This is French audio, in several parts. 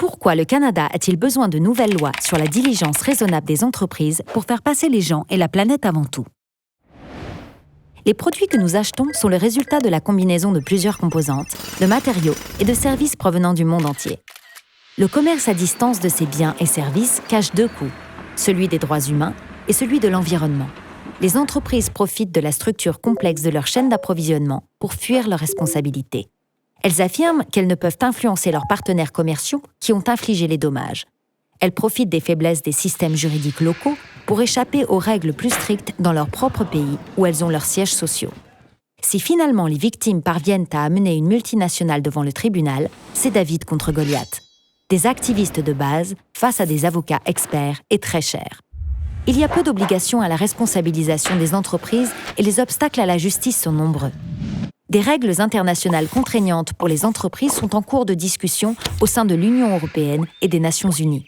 Pourquoi le Canada a-t-il besoin de nouvelles lois sur la diligence raisonnable des entreprises pour faire passer les gens et la planète avant tout? Les produits que nous achetons sont le résultat de la combinaison de plusieurs composantes, de matériaux et de services provenant du monde entier. Le commerce à distance de ces biens et services cache deux coûts, celui des droits humains et celui de l'environnement. Les entreprises profitent de la structure complexe de leur chaîne d'approvisionnement pour fuir leurs responsabilités. Elles affirment qu'elles ne peuvent influencer leurs partenaires commerciaux qui ont infligé les dommages. Elles profitent des faiblesses des systèmes juridiques locaux pour échapper aux règles plus strictes dans leur propre pays où elles ont leurs sièges sociaux. Si finalement les victimes parviennent à amener une multinationale devant le tribunal, c'est David contre Goliath. Des activistes de base face à des avocats experts et très chers. Il y a peu d'obligations à la responsabilisation des entreprises et les obstacles à la justice sont nombreux. Des règles internationales contraignantes pour les entreprises sont en cours de discussion au sein de l'Union européenne et des Nations unies.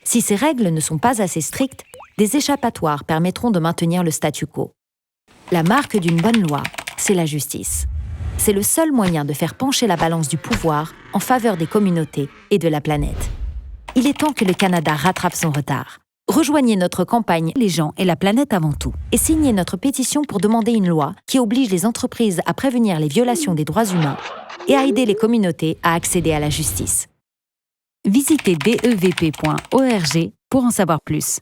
Si ces règles ne sont pas assez strictes, des échappatoires permettront de maintenir le statu quo. La marque d'une bonne loi, c'est la justice. C'est le seul moyen de faire pencher la balance du pouvoir en faveur des communautés et de la planète. Il est temps que le Canada rattrape son retard. Rejoignez notre campagne Les gens et la planète avant tout et signez notre pétition pour demander une loi qui oblige les entreprises à prévenir les violations des droits humains et à aider les communautés à accéder à la justice. Visitez devp.org pour en savoir plus.